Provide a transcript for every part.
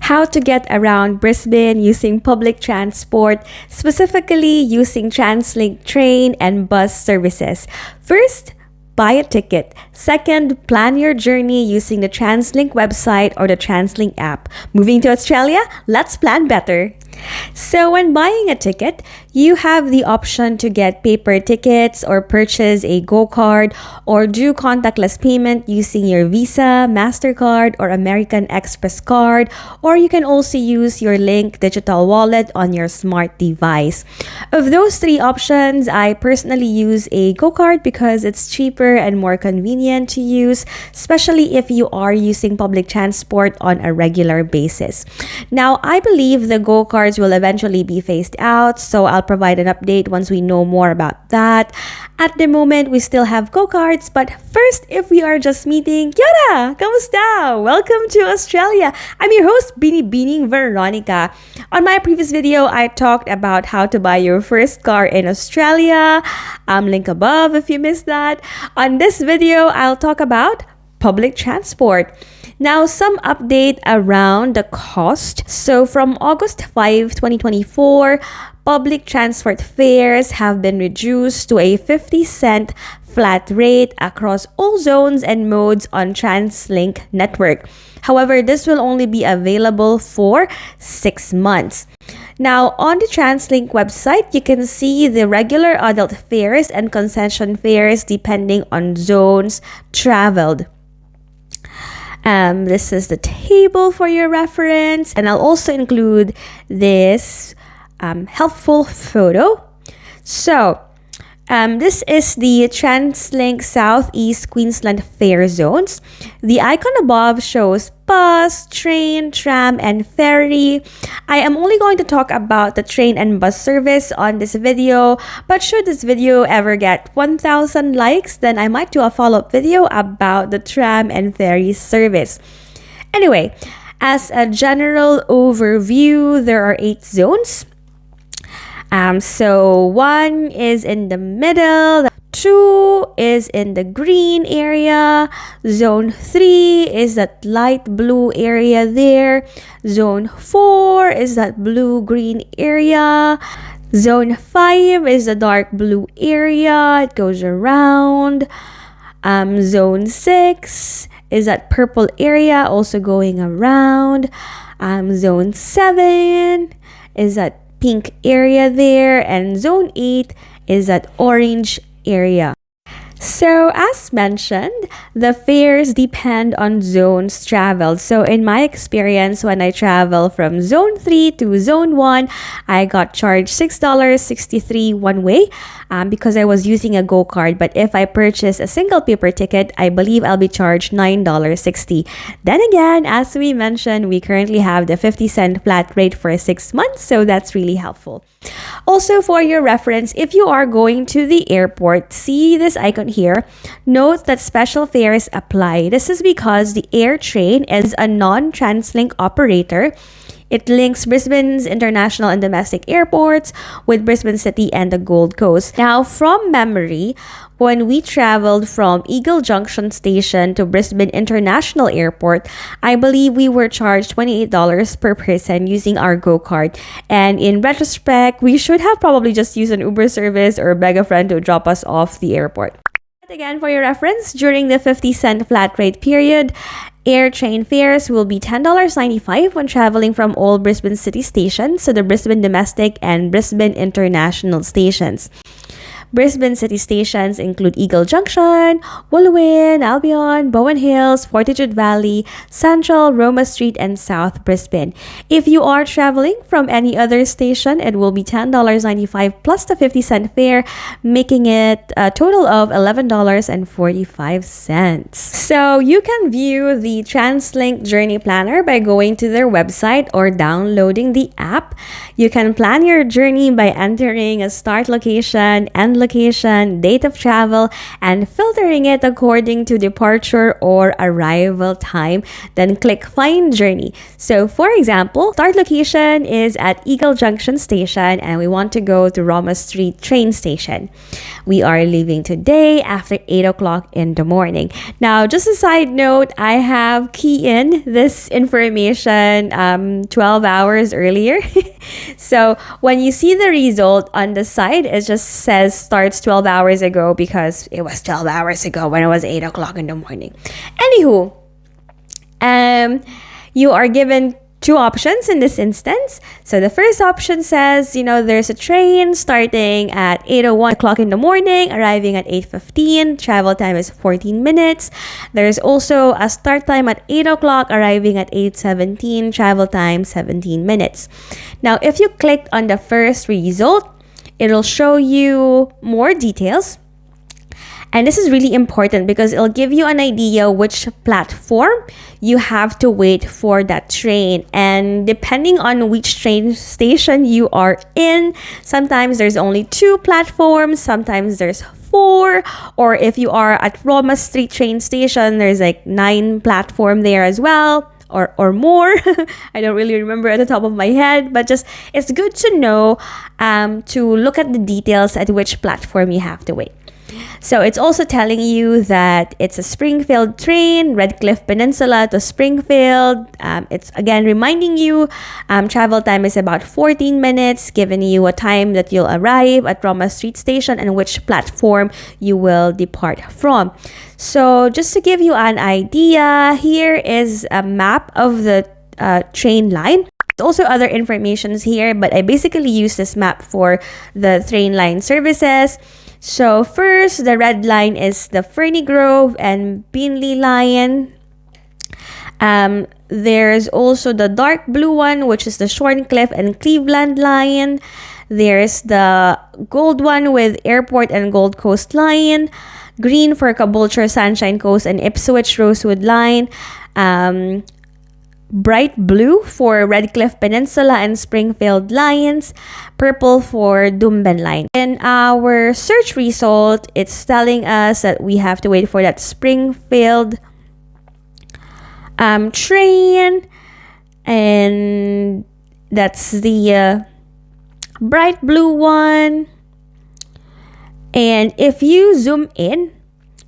how to get around Brisbane using public transport, specifically using Translink train and bus services. First, buy a ticket. Second, plan your journey using the Translink website or the Translink app. Moving to Australia? Let's plan better. So when buying a ticket, you have the option to get paper tickets or purchase a Go card or do contactless payment using your Visa, MasterCard, or American Express card, or you can also use your Link digital wallet on your smart device. Of those three options, I personally use a Go card because it's cheaper and more convenient to use, especially if you are using public transport on a regular basis. Now, I believe the Go cards will eventually be phased out, so I'll provide an update once we know more about that. At the moment, we still have Go cards, but first, if we are just meeting, Yara! Kamusta? Welcome to Australia! I'm your host, Beanie Veronica. On my previous video, I talked about how to buy your first car in Australia. Link above if you missed that. On this video, I'll talk about public transport. Now, some update around the cost. So from August 5, 2024, public transport fares have been reduced to a 50-cent flat rate across all zones and modes on Translink network. However, this will only be available for 6 months. Now, on the Translink website, you can see the regular adult fares and concession fares depending on zones traveled. This is the table for your reference, and I'll also include this helpful photo. So, this is the Translink Southeast Queensland fare zones. The icon above shows bus, train, tram, and ferry. I am only going to talk about the train and bus service on this video, but should this video ever get 1,000 likes, then I might do a follow-up video about the tram and ferry service. Anyway, as a general overview, there are 8 zones. So 1 is in the middle, 2 is in the green area, zone 3 is that light blue area there, zone 4 is that blue-green area, zone 5 is the dark blue area, it goes around, zone 6 is that purple area also going around, zone 7 is that pink area there, and zone 8 is that orange area. So as mentioned, the fares depend on zones traveled. So in my experience, when I travel from zone 3 to zone 1, I got charged $6.63 one way because I was using a Go card. But if I purchase a single paper ticket, I believe I'll be charged $9.60. Then again, as we mentioned, we currently have the 50-cent flat rate for 6 months, so that's really helpful. Also, for your reference, if you are going to the airport, see this icon here. Note that special fares apply. This is because the AirTrain is a non-Translink operator. It links Brisbane's international and domestic airports with Brisbane City and the Gold Coast. Now, from memory, when we traveled from Eagle Junction Station to Brisbane International Airport, I believe we were charged $28 per person using our Go card. And in retrospect, we should have probably just used an Uber service or beg a friend to drop us off the airport. Again, for your reference, during the 50-cent flat rate period, AirTrain fares will be $10.95 when traveling from all Brisbane City stations to the Brisbane Domestic and Brisbane International stations. Brisbane City stations include Eagle Junction, Wooloowin, Albion, Bowen Hills, Fortitude Valley, Central, Roma Street, and South Brisbane. If you are traveling from any other station, it will be $10.95 plus the 50-cent fare, making it a total of $11.45. So you can view the Translink Journey Planner by going to their website or downloading the app. You can plan your journey by entering a start location, end location, date of travel, and filtering it according to departure or arrival time. Then click Find Journey. So for example, start location is at Eagle Junction Station and we want to go to Roma Street train station. We are leaving today after 8 o'clock in the morning. Now, just a side note, I have key in this information 12 hours earlier. So when you see the result on the side, it just says starts 12 hours ago because it was 12 hours ago when it was 8 o'clock in the morning. Anywho, you are given two options in this instance. So the first option says, there's a train starting at 8:01 o'clock in the morning, arriving at 8:15. Travel time is 14 minutes. There's also a start time at 8 o'clock, arriving at 8:17. Travel time 17 minutes. Now, if you clicked on the first result, it'll show you more details. And this is really important because it'll give you an idea which platform you have to wait for that train. And depending on which train station you are in, sometimes there's only 2 platforms, sometimes there's 4. Or if you are at Roma Street train station, there's like 9 platform there as well. Or more. I don't really remember at the top of my head, but just it's good to know to look at the details at which platform you have to wait. So it's also telling you that it's a Springfield train, Redcliffe Peninsula to Springfield. It's again reminding you travel time is about 14 minutes, giving you a time that you'll arrive at Roma Street Station and which platform you will depart from. So just to give you an idea, here is a map of the train line. There's also other informations here, but I basically use this map for the train line services. So first, the red line is the Ferny Grove and Beanley line. There's also the dark blue one, which is the Shorncliffe and Cleveland line. There's the gold one with Airport and Gold Coast line. Green for Caboolture, Sunshine Coast, and Ipswich Rosewood line. Bright blue for Redcliffe Peninsula and Springfield lines. Purple for Dumben line. In our search result, it's telling us that we have to wait for that Springfield train, and that's the bright blue one. And if you zoom in,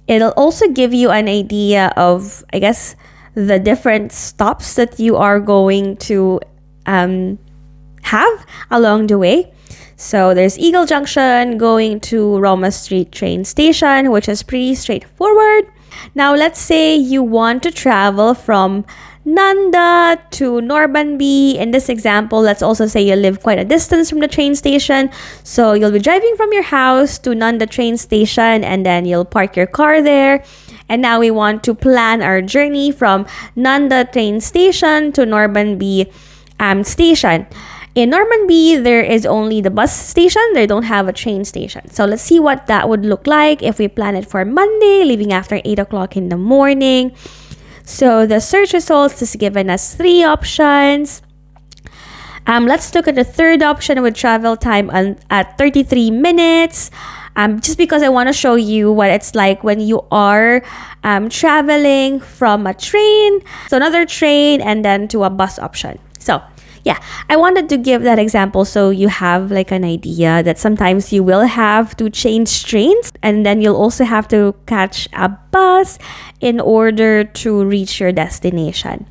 it'll also give you an idea of, I guess, the different stops that you are going to have along the way. So there's Eagle Junction going to Roma Street train station, which is pretty straightforward. Now, let's say you want to travel from Nanda to Normanby. In this example, let's also say you live quite a distance from the train station. So you'll be driving from your house to Nanda train station and then you'll park your car there. And now we want to plan our journey from Nanda train station to Normanby station. In Normanby, there is only the bus station. They don't have a train station. So let's see what that would look like if we plan it for Monday, leaving after 8 o'clock in the morning. So the search results is given us 3 options. Let's look at the third option with travel time at 33 minutes. Just because I want to show you what it's like when you are traveling from a train to another train and then to a bus option. So yeah, I wanted to give that example so you have like an idea that sometimes you will have to change trains and then you'll also have to catch a bus in order to reach your destination.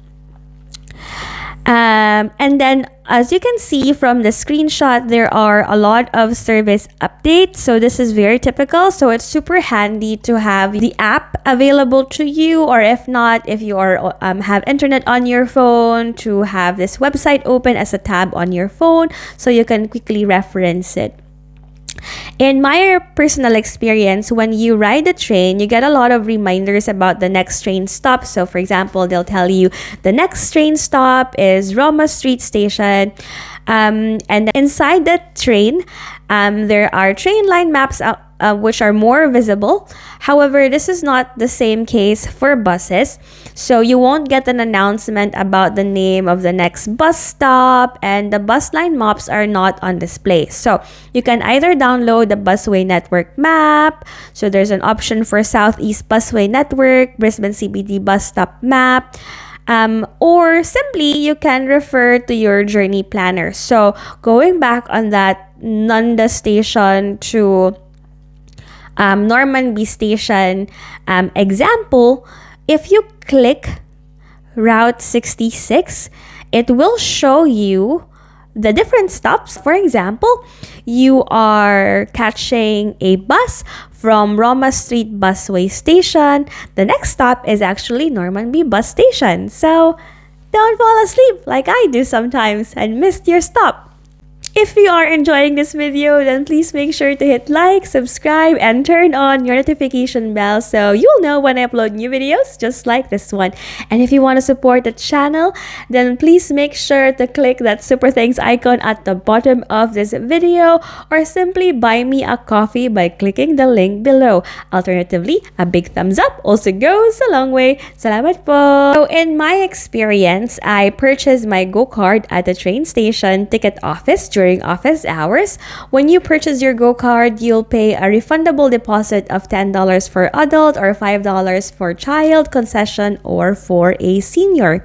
And then as you can see from the screenshot, there are a lot of service updates. So this is very typical. So it's super handy to have the app available to you, or if not, if you are have internet on your phone, to have this website open as a tab on your phone so you can quickly reference it. In my personal experience, when you ride the train, you get a lot of reminders about the next train stop. So for example, they'll tell you the next train stop is Roma Street Station. And inside the train, there are train line maps which are more visible. However, this is not the same case for buses. So you won't get an announcement about the name of the next bus stop, and the bus line maps are not on display. So you can either download the Busway Network map. So there's an option for Southeast Busway Network, Brisbane CBD bus stop map. Or simply you can refer to your journey planner. So going back on that Nanda station to Normanby station example, if you click Route 66, it will show you the different stops. For example, you are catching a bus from Roma Street Busway Station. The next stop is actually Normanby Bus Station. So don't fall asleep like I do sometimes and miss your stop. If you are enjoying this video, then please make sure to hit like, subscribe, and turn on your notification bell so you'll know when I upload new videos just like this one. And if you want to support the channel, then please make sure to click that super thanks icon at the bottom of this video, or simply buy me a coffee by clicking the link below. Alternatively, a big thumbs up also goes a long way. Salamat po! So in my experience, I purchased my go-card at the train station ticket office during office hours. When you purchase your go-card, you'll pay a refundable deposit of $10 for adult or $5 for child, concession, or for a senior.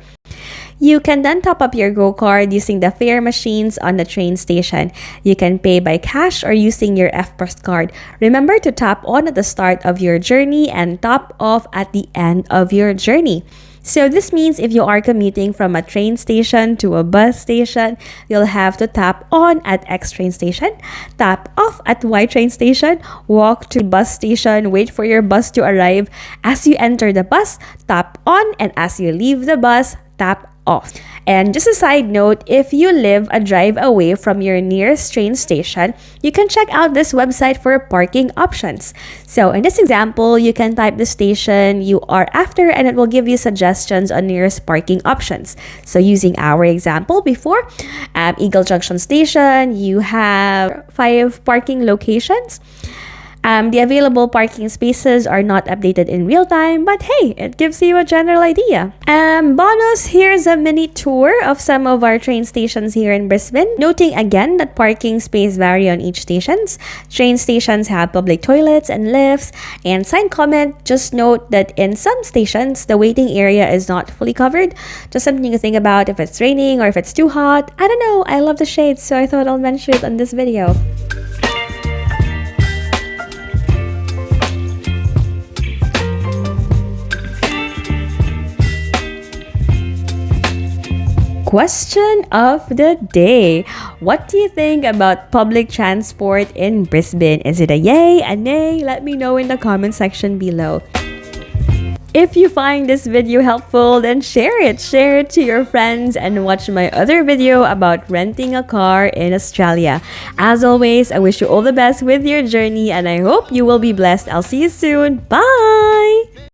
You can then top up your go-card using the fare machines on the train station. You can pay by cash or using your FPOS card. Remember to tap on at the start of your journey and top off at the end of your journey. So this means if you are commuting from a train station to a bus station, you'll have to tap on at X train station, tap off at Y train station, walk to bus station, wait for your bus to arrive. As you enter the bus, tap on, and as you leave the bus, tap off. And just a side note, if you live a drive away from your nearest train station, you can check out this website for parking options. So in this example, you can type the station you are after and it will give you suggestions on nearest parking options. So using our example before, Eagle Junction Station, you have 5 parking locations. The available parking spaces are not updated in real time, but hey, it gives you a general idea. Bonus, here's a mini tour of some of our train stations here in Brisbane. Noting again that parking space vary on each stations. Train stations have public toilets and lifts. And side comment, just note that in some stations, the waiting area is not fully covered. Just something to think about if it's raining or if it's too hot. I don't know, I love the shades, so I thought I'll mention it on this video. Question of the day. What do you think about public transport in Brisbane? Is it a yay, a nay? Let me know in the comment section below. If you find this video helpful, then share it. Share it to your friends and watch my other video about renting a car in Australia. As always, I wish you all the best with your journey and I hope you will be blessed. I'll see you soon. Bye!